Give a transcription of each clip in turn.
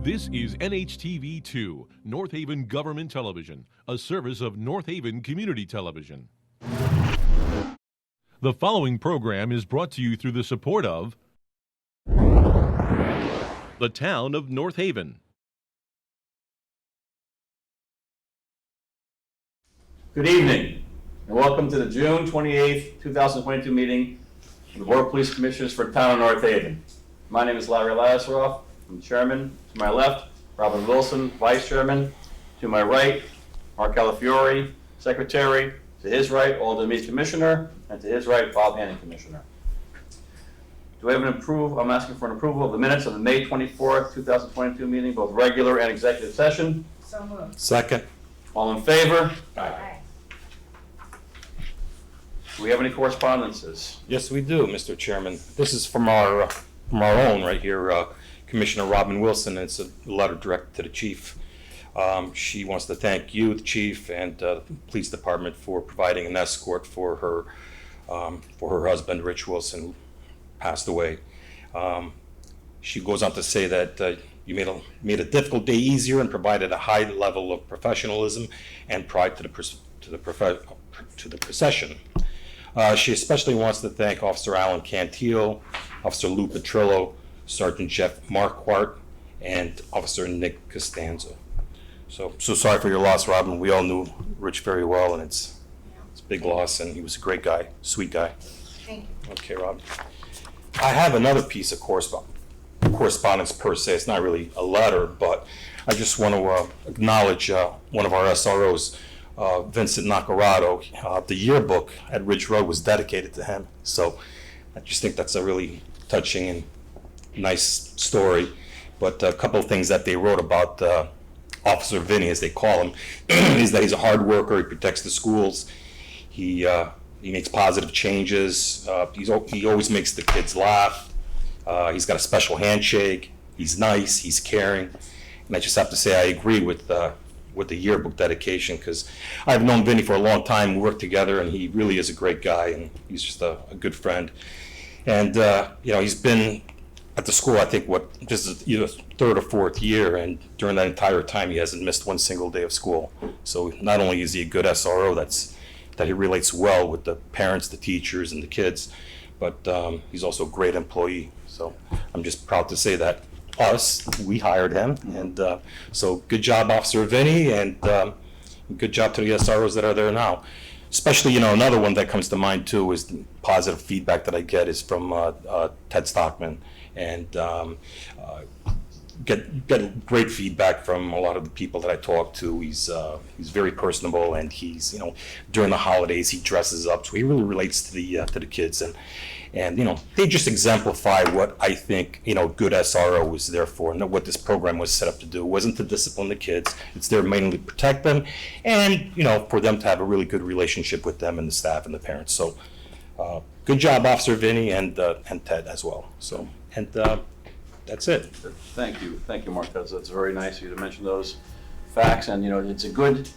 This is NHTV2, North Haven Government Television, a service of North Haven Community Television. The following program is brought to you through the support of the town of North Haven. Good evening, and welcome to the June 28th, 2022 meeting of the Board of Police Commissioners for the town of North Haven. My name is Larry Lazaroff. I'm chairman. To my left, Robin Wilson, vice chairman. To my right, Mark Calafiore, secretary. To his right, Alden Mead, commissioner. And to his right, Bob Hannon, commissioner. Do I have I'm asking for an approval of the minutes of the May 24th, 2022 meeting, both regular and executive session. So moved. Second. All in favor? Aye. Do we have any correspondences? Yes, we do, Mr. Chairman. This is from our own right here, Commissioner Robin Wilson, and it's a letter directed to the chief. She wants to thank you, the chief, and the police department for providing an escort for her husband, Rich Wilson, who passed away. She goes on to say that you made a difficult day easier and provided a high level of professionalism and pride to the procession. She especially wants to thank Officer Alan Cantillo, Officer Lou Petrillo, Sergeant Jeff Marquardt, and Officer Nick Costanzo. So sorry for your loss, Robin. We all knew Rich very well, and it's a big loss, and he was a great guy, sweet guy. Thank you. Okay, Robin. I have another piece of correspondence per se. It's not really a letter, but I just want to acknowledge one of our SROs, Vincent Nacarado. The yearbook at Ridge Road was dedicated to him. So I just think that's a really touching and nice story. But a couple of things that they wrote about Officer Vinny, as they call him, is that he's a hard worker. He protects the schools. He makes positive changes. He always makes the kids laugh. He's got a special handshake. He's nice. He's caring. And I just have to say I agree with the yearbook dedication, because I've known Vinny for a long time. We work together, and he really is a great guy, and he's just a good friend. And he's been at the school, I think, this is either third or fourth year, and during that entire time, he hasn't missed one single day of school. So not only is he a good SRO that he relates well with the parents, the teachers, and the kids, but he's also a great employee. So I'm just proud to say that we hired him, and so good job, Officer Vinny, and good job to the SROs that are there now. Especially, another one that comes to mind too is the positive feedback that I get is from Ted Stockman, and get great feedback from a lot of the people that I talk to. He's very personable, and he's during the holidays he dresses up, so he really relates to the kids, and they just exemplify what I think good SRO was there for, and what this program was set up to do. It wasn't to discipline the kids; it's there mainly to protect them, and for them to have a really good relationship with them and the staff and the parents. So, good job, Officer Vinny, and Ted as well. So, and that's it. Thank you, Mark. That's very nice of you to mention those facts, and it's a good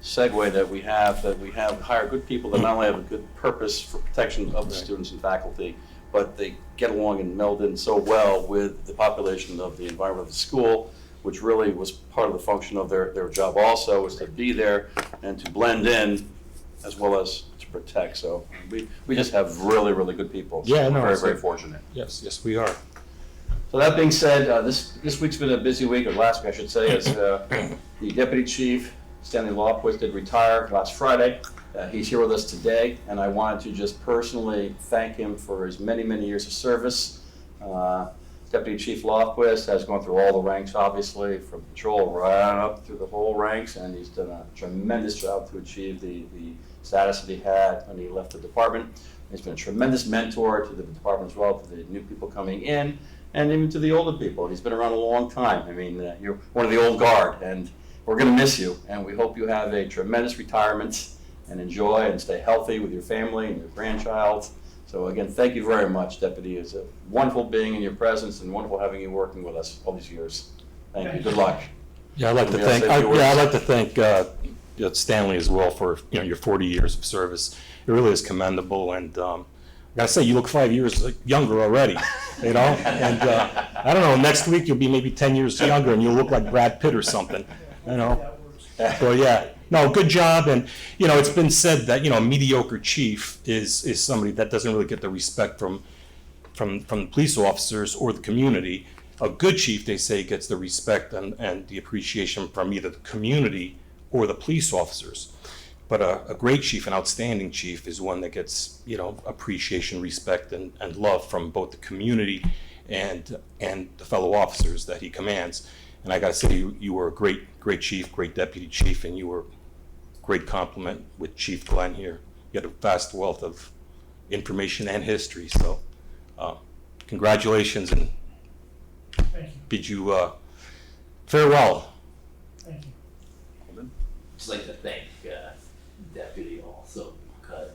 segue that we have hire good people that not only have a good purpose for protection of the students and faculty, but they get along and meld in so well with the population of the environment of the school, which really was part of the function of their job also, was to be there and to blend in as well as to protect. So we just have really, really good people. So Yeah, no, we're very fortunate. Yes, we are. So that being said, this week's been a busy week, or last week I should say, as the Deputy Chief Stanley Lawquist did retire last Friday. He's here with us today, and I wanted to just personally thank him for his many, many years of service. Deputy Chief Lawquist has gone through all the ranks, obviously, from patrol right up through the whole ranks, and he's done a tremendous job to achieve the status that he had when he left the department. He's been a tremendous mentor to the department as well, to the new people coming in, and even to the older people. He's been around a long time. I mean, you're one of the old guard, and we're going to miss you, and we hope you have a tremendous retirement and enjoy and stay healthy with your family and your grandchild. So again, thank you very much, Deputy. It's a wonderful being in your presence and wonderful having you working with us all these years. Thank you. Good luck. Yeah, I'd like to thank Stanley as well for your 40 years of service. It really is commendable, and I gotta say, you look 5 years younger already. you know? And I don't know, next week you'll be maybe 10 years younger and you'll look like Brad Pitt or something, you know? But yeah, no, good job. And, you know, it's been said that, you know, a mediocre chief is somebody that doesn't really get the respect from the police officers or the community. A good chief, they say, gets the respect and the appreciation from either the community or the police officers. But a great chief, an outstanding chief, is one that gets, you know, appreciation, respect, and love from both the community and the fellow officers that he commands. And I got to say, you were a great chief, great deputy chief, and you were a great compliment with Chief Glenn here. You had a vast wealth of information and history. So congratulations, and Thank you. bid you farewell. Thank you. Just like to thank Deputy also, because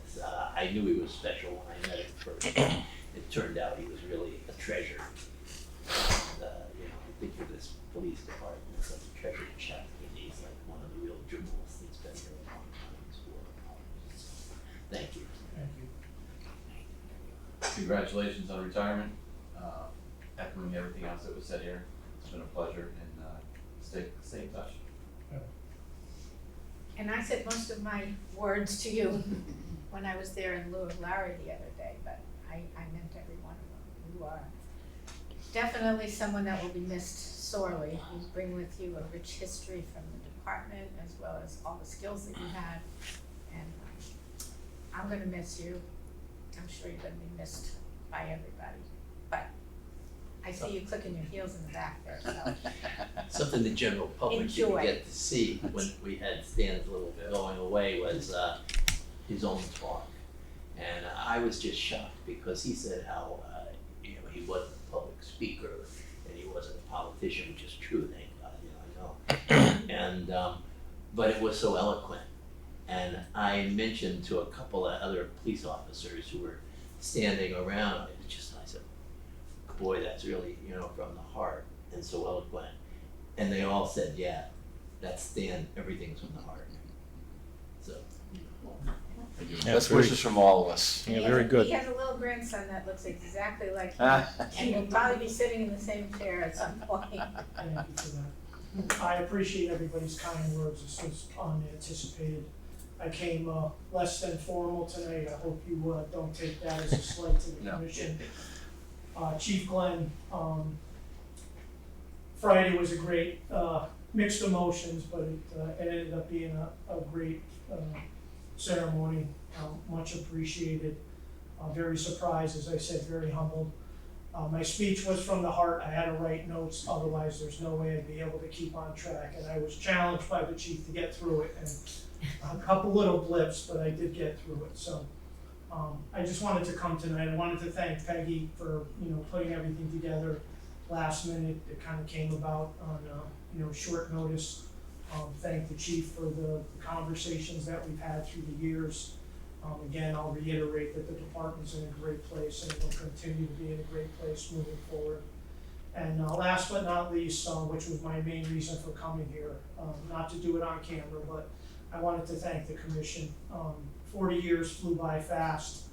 I knew he was special when I met him first. It turned out he was really a treasure. And, you know, I think for this police department, it's such a treasure chest, and he's like one of the real jewels that's been here a long time. Thank you. Thank you. Congratulations on retirement. Echoing everything else that was said here, it's been a pleasure, and stay in touch. And I said most of my words to you when I was there in lieu of Larry the other day, but I meant every one of them. You are definitely someone that will be missed sorely. You bring with you a rich history from the department as well as all the skills that you had. And I'm gonna miss you. I'm sure you're gonna be missed by everybody. But I see you clicking your heels in the back there, so. Something the general public Enjoy. didn't get to see when we had Stan's little going away was his own talk. And I was just shocked because he said how, you know, he wasn't a public speaker and he wasn't a politician, which is true, thank God, you know, I know. And, but it was so eloquent. And I mentioned to a couple of other police officers who were standing around, I said, boy, that's really, you know, from the heart and so eloquent. And they all said, yeah, that's Stan, everything's from the heart. So, Yeah, Best very- wishes from all of us. Yeah, He very has good. He has a little grandson that looks exactly like him, and will probably be sitting in the same chair at some point. Thank you for that. I appreciate everybody's kind words. This was unanticipated. I came less than formal tonight. I hope you don't take that as a slight to the No. commission. Chief Glenn, Friday was a great, mixed emotions, but it ended up being a great ceremony, much appreciated. Very surprised, as I said, very humbled. My speech was from the heart. I had to write notes, otherwise there's no way I'd be able to keep on track. And I was challenged by the chief to get through it, and a couple little blips, but I did get through it. So I just wanted to come tonight. I wanted to thank Peggy for, you know, putting everything together last minute. It kind of came about on, you know, short notice. Thank the chief for the conversations that we've had through the years. Again, I'll reiterate that the department's in a great place and it will continue to be in a great place moving forward. And last but not least, which was my main reason for coming here, not to do it on camera, but I wanted to thank the commission. 40 years flew by fast.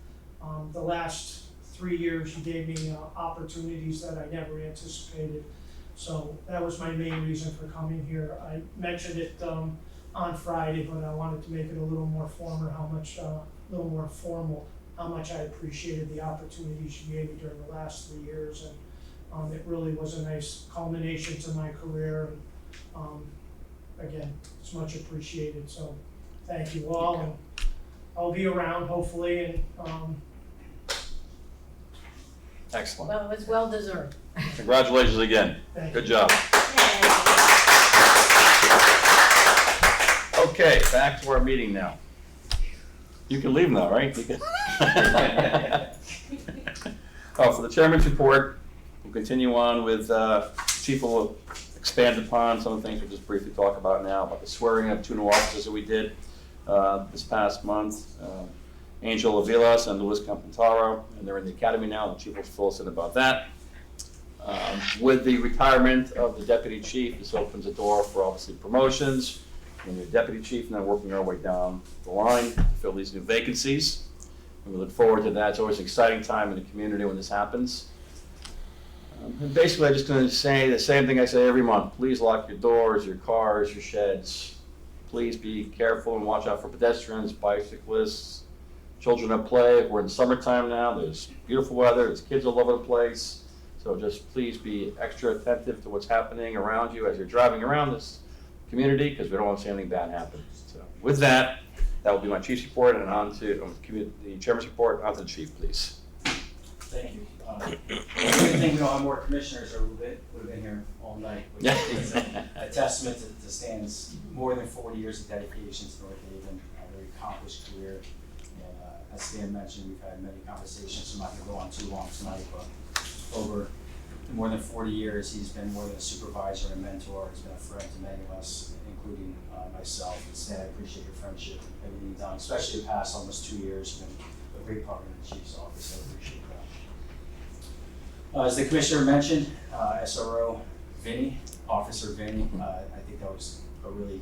The last 3 years you gave me opportunities that I never anticipated. So that was my main reason for coming here. I mentioned it on Friday, but I wanted to make it a little more formal, how much I appreciated the opportunities you gave me during the last 3 years. And it really was a nice culmination to my career. And again, it's much appreciated. So thank you all. And I'll be around hopefully. And Excellent. Well, it's well deserved. Congratulations again. thank Good you. job. Okay, back to our meeting now. You can leave now, right? You can. Oh, for the chairman's report, we'll continue on with, Chief will expand upon some of the things we'll just briefly talk about now, about the swearing of 2 new officers that we did this past month. Angel Avilas and Luis Campantaro, and they're in the academy now. The chief will fill us in about that. With the retirement of the deputy chief, this opens the door for obviously promotions. We're gonna be a deputy chief, and then working our way down the line to fill these new vacancies. And we look forward to that. It's always an exciting time in the community when this happens. And basically, I'm just going to say the same thing I say every month. Please lock your doors, your cars, your sheds. Please be careful and watch out for pedestrians, bicyclists, children at play. We're in summertime now. There's beautiful weather. There's kids all over the place. So just please be extra attentive to what's happening around you as you're driving around this community, because we don't want to see anything bad happen. So with that, that will be my chief's report, and on to the chairman's report. On to the chief, please. Thank you. Good thing we don't have more commissioners, or would have been here all night. Which is a testament to Stan's more than 40 years of dedication to North Haven, a very accomplished career. And as Stan mentioned, we've had many conversations, so I'm not going to go on too long tonight, but over more than 40 years, he's been more than a supervisor and mentor. He's been a friend to many of us, including myself. And Stan, I appreciate your friendship and everything you've done, especially the past almost 2 years. You've been a great partner in the chief's office. I appreciate that. As the commissioner mentioned, SRO Vinny, Officer Vinny, I think that was a really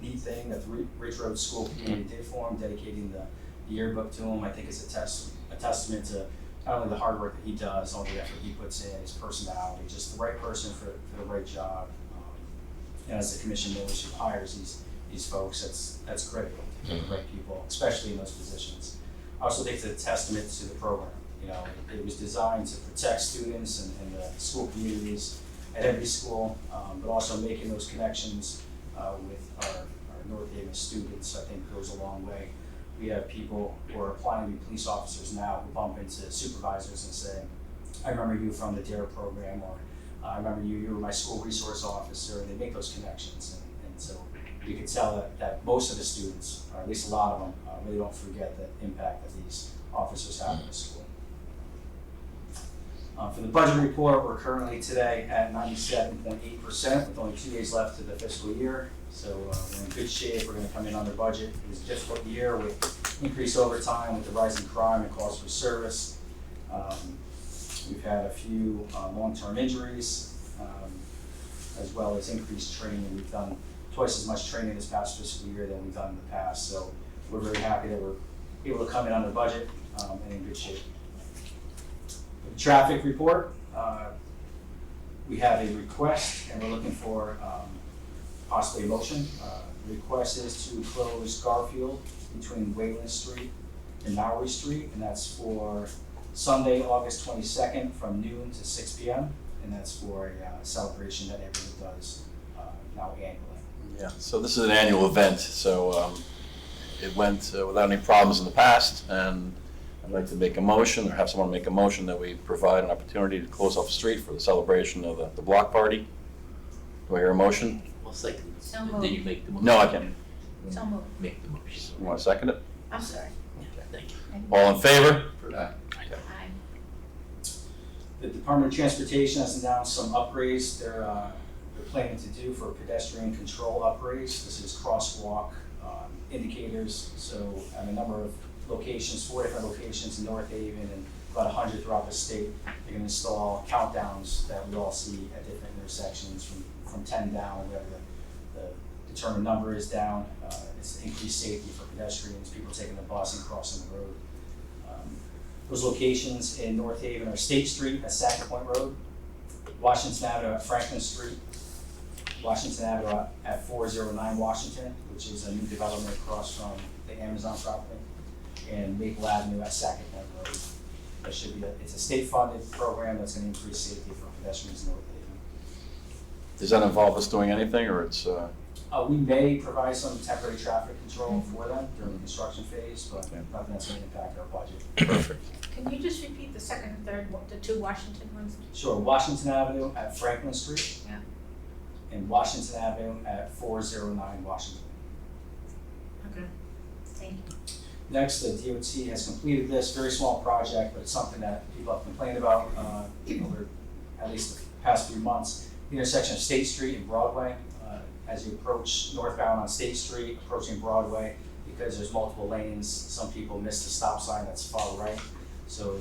neat thing that the Ridge Road School community did for him, dedicating the yearbook to him. I think it's a testament to not only the hard work that he does, all the effort he puts in, his personality, just the right person for the right job. And as the commission knows, who hires these folks, that's critical to get the right people, especially in those positions. I also think it's a testament to the program. You know, it was designed to protect students and the school communities at every school, but also making those connections with our North Haven students, I think goes a long way. We have people who are applying to be police officers now who bump into supervisors and say, I remember you from the DARE program, or I remember you were my school resource officer, and they make those connections. And so you can tell that most of the students, or at least a lot of them, really don't forget the impact that these officers have in the school. For the budget report, we're currently today at 97.8% with only 2 days left to the fiscal year. So we're in good shape. We're going to come in under budget. It was a difficult year with increased overtime, with the rising crime and calls for service. We've had a few long-term injuries, as well as increased training. We've done twice as much training this past fiscal year than we've done in the past. So we're very happy that we're able to come in under budget and in good shape. The traffic report, we have a request, and we're looking for possibly a motion. The request is to close Garfield between Wayland Street and Maury Street, and that's for Sunday, August 22nd from noon to 6 p.m. And that's for a celebration that everyone does now annually. Yeah, so this is an annual event, so it went without any problems in the past, and I'd like to make a motion, or have someone make a motion, that we provide an opportunity to close off the street for the celebration of the block party. Do I hear a motion? Well, second, So moved. did you make the motion? No, I can't. So moved. Make the motion. You want to second it? I'm sorry. Thank you. All in favor? Aye. The Department of Transportation has announced some upgrades they're planning to do for pedestrian control upgrades. This is crosswalk indicators. So at a number of locations, 4 different locations in North Haven and about 100 throughout the state, they're going to install countdowns that we all see at different intersections from 10 down, whatever the determined number is down. It's to increase safety for pedestrians, people taking the bus and crossing the road. Those locations in North Haven are State Street at Sackett Point Road, Washington Avenue at Franklin Street, Washington Avenue at 409 Washington, which is a new development across from the Amazon property, and Maple Avenue at Sackett Point Road. That should be it's a state-funded program that's going to increase safety for pedestrians in North Haven. Does that involve us doing anything, or it's? We may provide some temporary traffic control for them during the construction phase, but Okay. nothing that's going to impact our budget. Perfect. Can you just repeat the second and third, the 2 Washington ones? Sure, Washington Avenue at Franklin Street. Yeah. And Washington Avenue at 409 Washington. Okay. Thank you. Next, the DOT has completed this very small project, but it's something that people have complained about over at least the past few months. The intersection of State Street and Broadway, as you approach northbound on State Street, approaching Broadway, because there's multiple lanes, some people miss the stop sign that's far right. So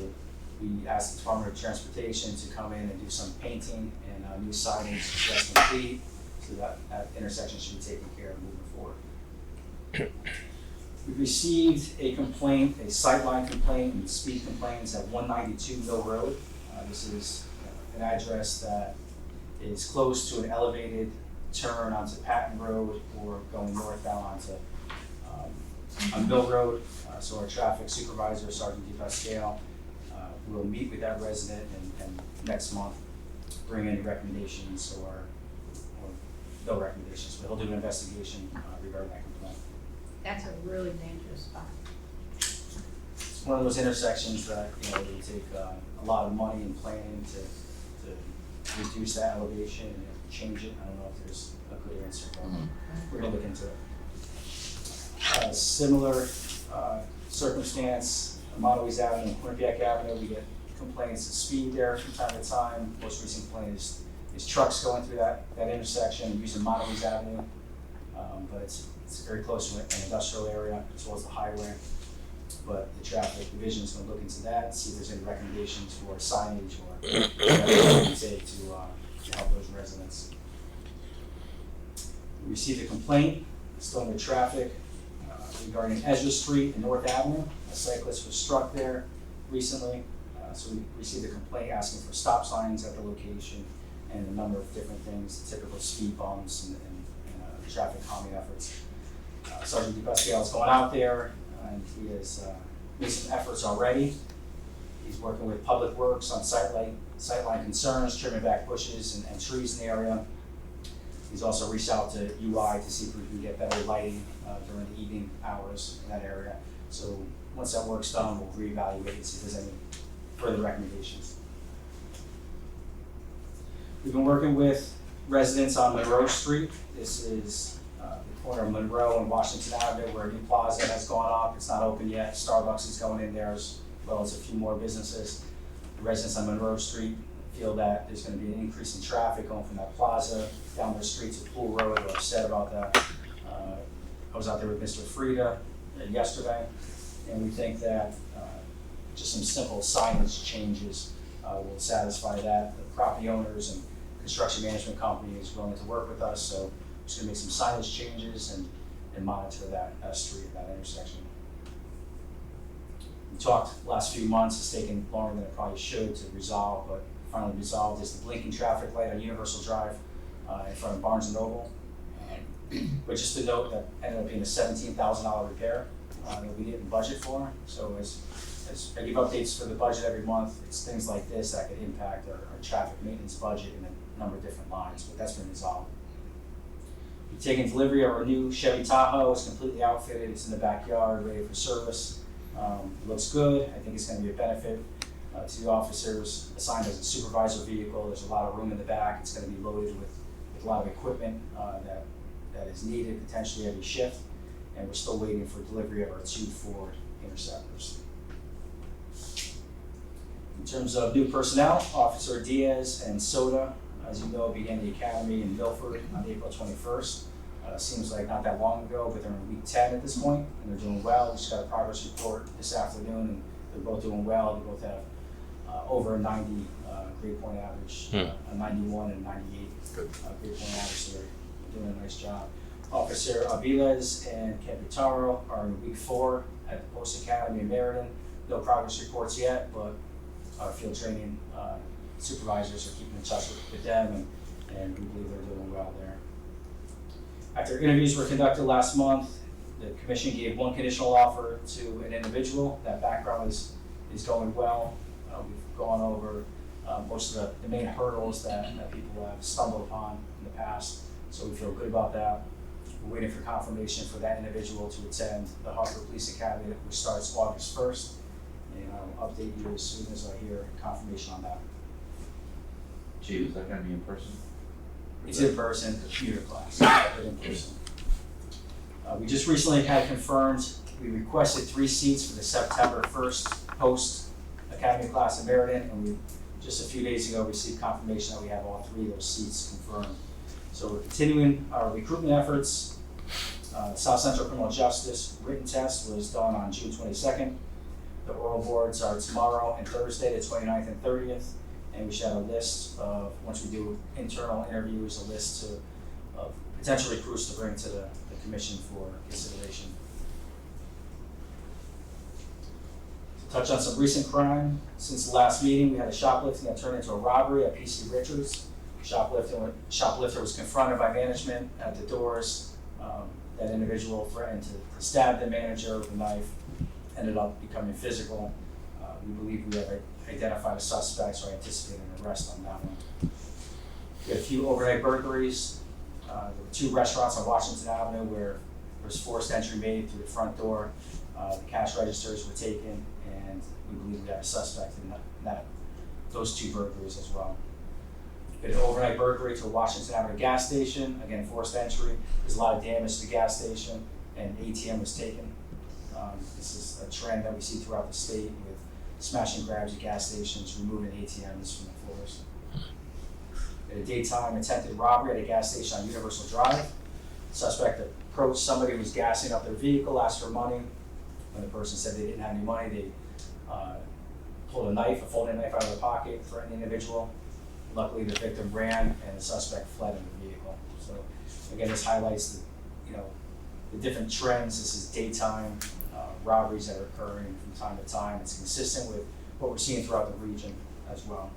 we asked the Department of Transportation to come in and do some painting and new signage just complete, so that intersection should be taken care of moving forward. We've received a complaint, a sightline complaint and speed complaints at 192 Mill Road. This is an address that is close to an elevated turn onto Patton Road or going northbound onto, on Mill Road. So our traffic supervisor, Sergeant DePascale, will meet with that resident and next month bring any recommendations or no recommendations, but he'll do an investigation regarding that complaint. That's a really dangerous spot. It's one of those intersections that, you know, they take a lot of money and planning to reduce that elevation and change it. I don't know if there's a good answer, but we're gonna look into it. Similar circumstance, Montauk Avenue and Quinnipiac Avenue, we get complaints of speed there from time to time. Most recent complaint is trucks going through that intersection using Montauk Avenue. But it's very close to an industrial area as well as the highway. But the traffic division is going to look into that, see if there's any recommendations for signage or whatever we can take to help those residents. We received a complaint, still under traffic, regarding Ezra Street and North Avenue. A cyclist was struck there recently. So we received a complaint asking for stop signs at the location and a number of different things, typical speed bumps and traffic calming efforts. Sergeant DePascale is going out there and he has made some efforts already. He's working with Public Works on sightline concerns, trimming back bushes and trees in the area. He's also reached out to UI to see if we can get better lighting during the evening hours in that area. So once that work's done, we'll reevaluate and see if there's any further recommendations. We've been working with residents on Monroe Street. This is the corner of Monroe and Washington Avenue where a new plaza has gone up. It's not open yet. Starbucks is going in there as well as a few more businesses. The residents on Monroe Street feel that there's going to be an increase in traffic going from that plaza down their street to Pool Road. They're upset about that. I was out there with Mr. Frieda yesterday, and we think that just some simple signage changes will satisfy that. The property owners and construction management company is willing to work with us, so we're just going to make some signage changes and monitor that street, that intersection. We talked last few months, it's taken longer than it probably should to resolve, but finally resolved is the blinking traffic light on Universal Drive in front of Barnes & Noble. But just to note that ended up being a $17,000 repair that we didn't budget for. So as I give updates for the budget every month, it's things like this that could impact our traffic maintenance budget in a number of different lines, but that's been resolved. We've taken delivery of our new Chevy Tahoe. It's completely outfitted. It's in the backyard, ready for service. It looks good. I think it's going to be a benefit to the officers assigned as a supervisor vehicle. There's a lot of room in the back. It's going to be loaded with a lot of equipment that is needed potentially every shift. And we're still waiting for delivery of our 2 Ford Interceptors. In terms of new personnel, Officer Diaz and Soda, as you know, began the academy in Milford on April 21st. Seems like not that long ago, but they're in week 10 at this point, and they're doing well. We just got a progress report this afternoon, and they're both doing well. They both have over a 90 grade point average, a 91 and 98 grade point average, so they're doing a nice job. Officer Aviles and Capitaro are in week 4 at the Post Academy in Meriden. No progress reports yet, but our field training supervisors are keeping in touch with them, and we believe they're doing well there. After interviews were conducted last month, the commission gave 1 conditional offer to an individual. That background is going well. We've gone over most of the main hurdles that people have stumbled upon in the past, so we feel good about that. We're waiting for confirmation for that individual to attend the Hartford Police Academy, which starts August 1st, and I'll update you as soon as I hear confirmation on that. Chief, is that gonna be in person? It's in person, the computer class, but in person. We just recently had confirmed, we requested 3 seats for the September 1st post-academy class in Meriden, and we just a few days ago received confirmation that we have all 3 of those seats confirmed. So we're continuing our recruitment efforts. South Central Criminal Justice written test was done on June 22nd. The oral boards are tomorrow and Thursday, the 29th and 30th. And we should have a list of, once we do internal interviews, a list of potential recruits to bring to the commission for consideration. To Touch on some recent crime. Since the last meeting, we had a shoplifting that turned into a robbery at PC Richards. Shoplifter was confronted by management at the doors. That individual threatened to stab the manager with a knife, ended up becoming physical. We believe we have identified a suspect, so I anticipate an arrest on that one. We had a few overnight burglaries. There were 2 restaurants on Washington Avenue where there was forced entry made through the front door. The cash registers were taken, and we believe we have a suspect in those 2 burglaries as well. We had an overnight burglary to a Washington Avenue gas station. Again, forced entry. There's a lot of damage to the gas station, and ATM was taken. This is a trend that we see throughout the state with smashing grabs at gas stations, removing ATMs from the floors. We had a daytime attempted robbery at a gas station on Universal Drive. Suspect approached somebody who was gassing up their vehicle, asked for money. When the person said they didn't have any money, they pulled a knife, a folding knife out of their pocket, threatened the individual. Luckily, the victim ran and the suspect fled in the vehicle. So again, this highlights the different trends. This is daytime robberies that are occurring from time to time. It's consistent with what we're seeing throughout the region as well.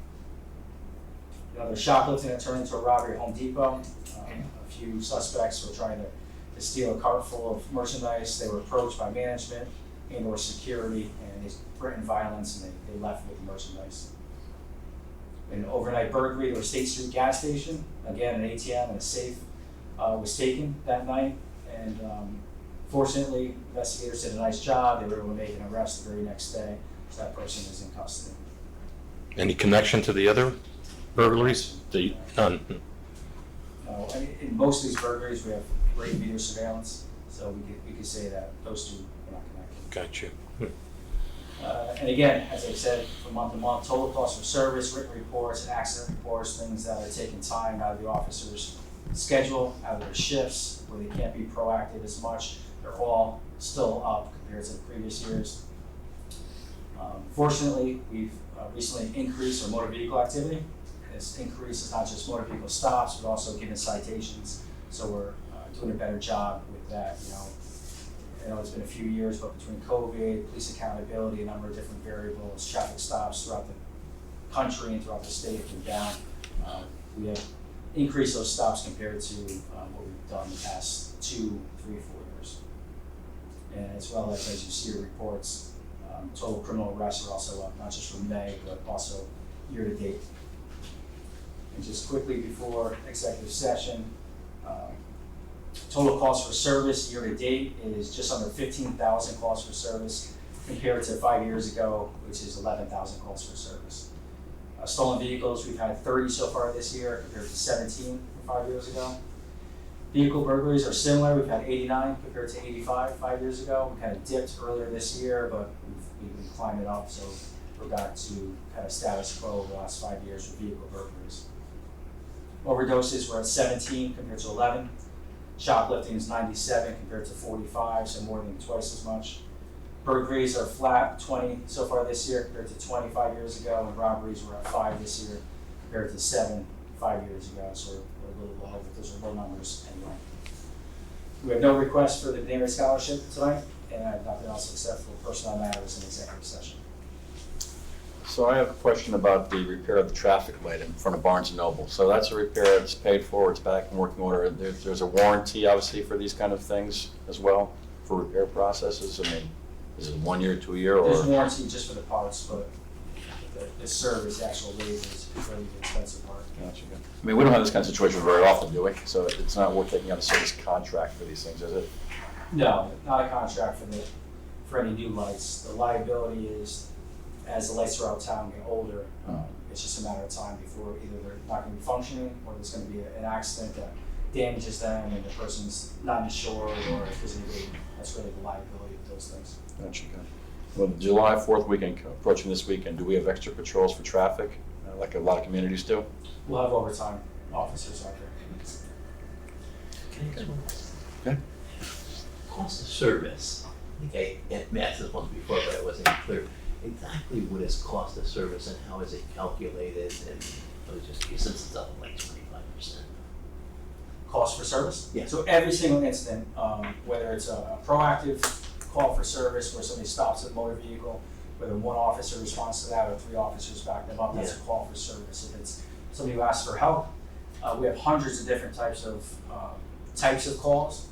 There's shoplifting that turned into a robbery at Home Depot. A few suspects were trying to steal a cart full of merchandise. They were approached by management and/or security, and they threatened violence, and they left with the merchandise. An overnight burglary to a State Street gas station. Again, an ATM and a safe was taken that night, and fortunately, investigators did a nice job. They were able to make an arrest the very next day, so that person is in custody. Any connection to the other burglaries? None. No, in most of these burglaries, we have great video surveillance, so we could say that those 2 are not connected. Got you. And again, as I said, from month to month, total cost of service, written reports, and accident reports, things that are taking time out of the officers' schedule, out of their shifts, where they can't be proactive as much. They're all still up compared to the previous years. Fortunately, we've recently increased our motor vehicle activity. This increase is not just motor vehicle stops, but also given citations. So we're doing a better job with that. I know it's been a few years, but between COVID, police accountability, a number of different variables, traffic stops throughout the country and throughout the state have been down. We have increased those stops compared to what we've done the past 2, 3, 4 years. And as well as you see your reports, total criminal arrests are also up, not just from May, but also year to date. And just quickly before executive session, total cost for service year to date is just under 15,000 calls for service compared to 5 years ago, which is 11,000 calls for service. Stolen vehicles, we've had 30 so far this year compared to 17 from 5 years ago. Vehicle burglaries are similar. We've had 89 compared to 85 5 years ago. We kind of dipped earlier this year, but we've been climbing up, so we're back to kind of status quo over the last 5 years with vehicle burglaries. Overdoses, we're at 17 compared to 11. Shoplifting is 97 compared to 45, so more than twice as much. Burglaries are flat, 20 so far this year compared to 25 years ago, and robberies were at 5 this year compared to 7 5 years ago, so we're a little low, but those are low numbers anyway. We have no request for the Denary Scholarship tonight, and I have nothing else except for personnel matters in executive session. So I have a question about the repair of the traffic light in front of Barnes & Noble. So that's a repair, it's paid for, it's back in working order. There's a warranty, obviously, for these kind of things as well, for repair processes? I mean, is it 1 year, 2 year, or? There's warranty just for the parts, but the service, the actual labor is really the expensive part. Gotcha. I mean, we don't have this kind of situation very often, do we? So it's not worth taking out a service contract for these things, is it? No, not a contract for any new lights. The liability is, as the lights throughout town get older, it's just a matter of time before either they're not going to be functioning or there's going to be an accident that damages them and the person's not insured, or if there's anybody, that's really the liability of those things. Gotcha. Well, the July 4th weekend, approaching this weekend, do we have extra patrols for traffic, like a lot of communities do? We'll have overtime officers out there. Okay. Cost of service. I think I asked this once before, but I wasn't clear. Exactly what is cost of service and how is it calculated? And I was just curious, since it's up like 25%. Cost for service? Yeah. So every single incident, whether it's a proactive call for service where somebody stops a motor vehicle, whether one officer responds to that or 3 officers back them up, that's a call for service. If it's somebody who asks for help, we have hundreds of different types of calls.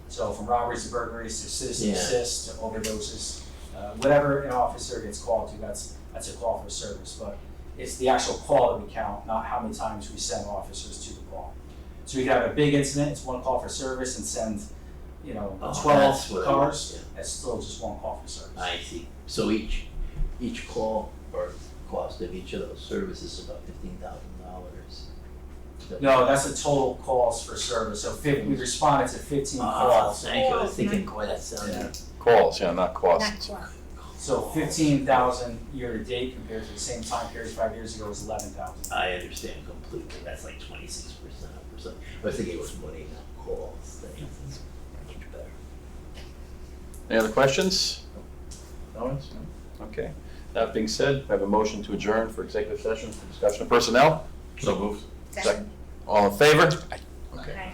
So from robberies to burglaries to citizen assist to overdoses, whatever an officer gets called to, that's a call for service. But it's the actual call that we count, not how many times we send officers to the call. So we could have a big incident, it's 1 call for service, and send, 12 cars. That's still just 1 call for service. I see. So each call or cost of each of those services is about $15,000. No, that's the total calls for service. So we responded to 15 Oh, calls. thank you. I was thinking, boy, that sounded. Calls, not costs. Not quite. So 15,000 year to date compared to the same time period 5 years ago was 11,000. I understand completely. That's like 26% or something. I was thinking it was money, not calls. That's much better. Any other questions? Comments? Okay. That being said, I have a motion to adjourn for executive session for discussion of personnel. So moved. Second. All in favor? Okay.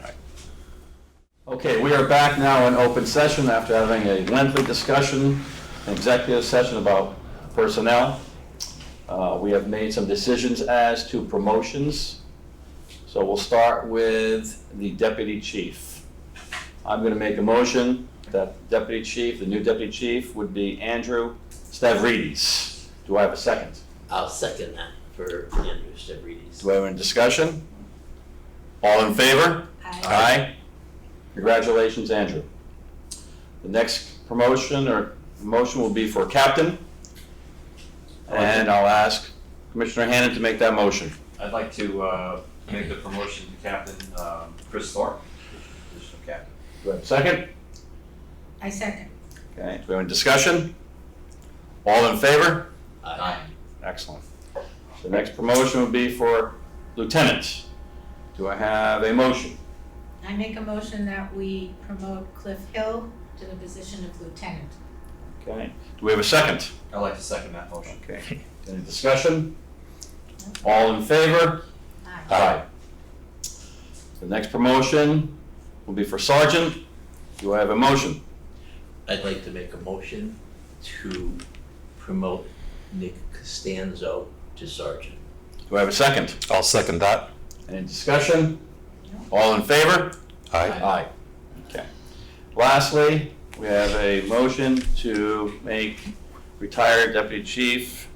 Okay, we are back now in open session after having a lengthy discussion, an executive session about personnel. We have made some decisions as to promotions. So we'll start with the deputy chief. I'm going to make a motion that deputy chief, the new deputy chief, would be Andrew Stavridis. Do I have a second? I'll second that for Andrew Stavridis. Do I have any discussion? All in favor? Aye. Congratulations, Andrew. The next promotion will be for captain. And I'll ask Commissioner Hannon to make that motion. I'd like to make the promotion to Captain Chris Thorpe, position of captain. Do I have a second? I second. Okay, do we have any discussion? All in favor? Aye. Excellent. The next promotion would be for lieutenant. Do I have a motion? I make a motion that we promote Cliff Hill to the position of lieutenant. Okay, do we have a second? I'd like to second that motion. Okay, any discussion? All in favor? Aye. The next promotion will be for sergeant. Do I have a motion? I'd like to make a motion to promote Nick Costanzo to sergeant. Do I have a second? I'll second that. Any discussion? All in favor? Aye. Aye. Okay. Lastly, we have a motion to make retired Deputy Chief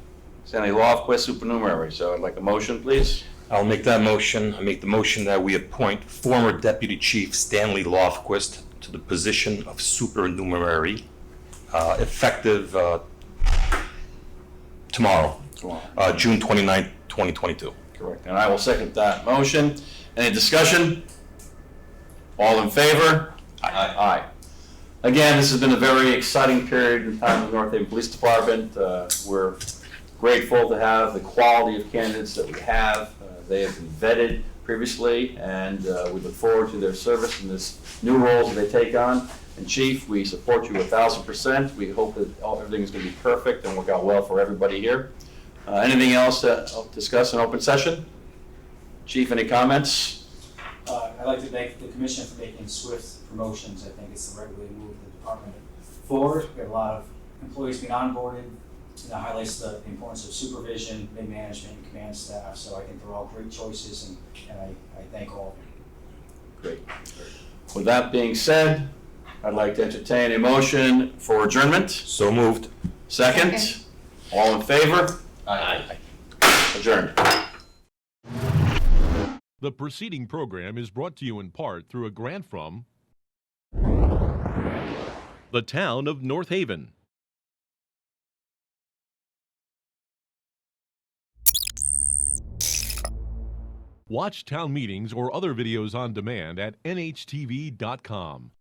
Stanley Lofquist supernumerary. So I'd like a motion, please. I'll make that motion. I make the motion that we appoint former Deputy Chief Stanley Lofquist to the position of supernumerary, effective tomorrow, June 29th, 2022. Correct. And I will second that motion. Any discussion? All in favor? Aye. Aye. Again, this has been a very exciting period in time of the North Haven Police Department. We're grateful to have the quality of candidates that we have. They have been vetted previously, and we look forward to their service in this new roles that they take on. And Chief, we support you 1,000%. We hope that everything is going to be perfect and work out well for everybody here. Anything else to discuss in open session? Chief, any comments? I'd like to thank the commission for making swift promotions. I think it's the right way to move the department forward. We have a lot of employees being onboarded, and that highlights the importance of supervision, mid-management, and command staff. So I think they're all great choices, and I thank all of them. Great. With that being said, I'd like to entertain a motion for adjournment. So moved. Second? Second. All in favor? Aye. Adjourned. The preceding program is brought to you in part through a grant from the town of North Haven. Watch town meetings or other videos on demand at nhtv.com.